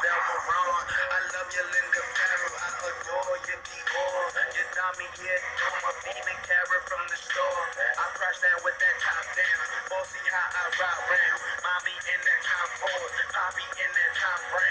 Belmaron. I love you, Linda Farrow. I adore you, Dior. You got me here, doing my bean and carrot from the store. I crash down with that top down. Bossy how I ride round. Mommy in that top four. Poppy in that top round.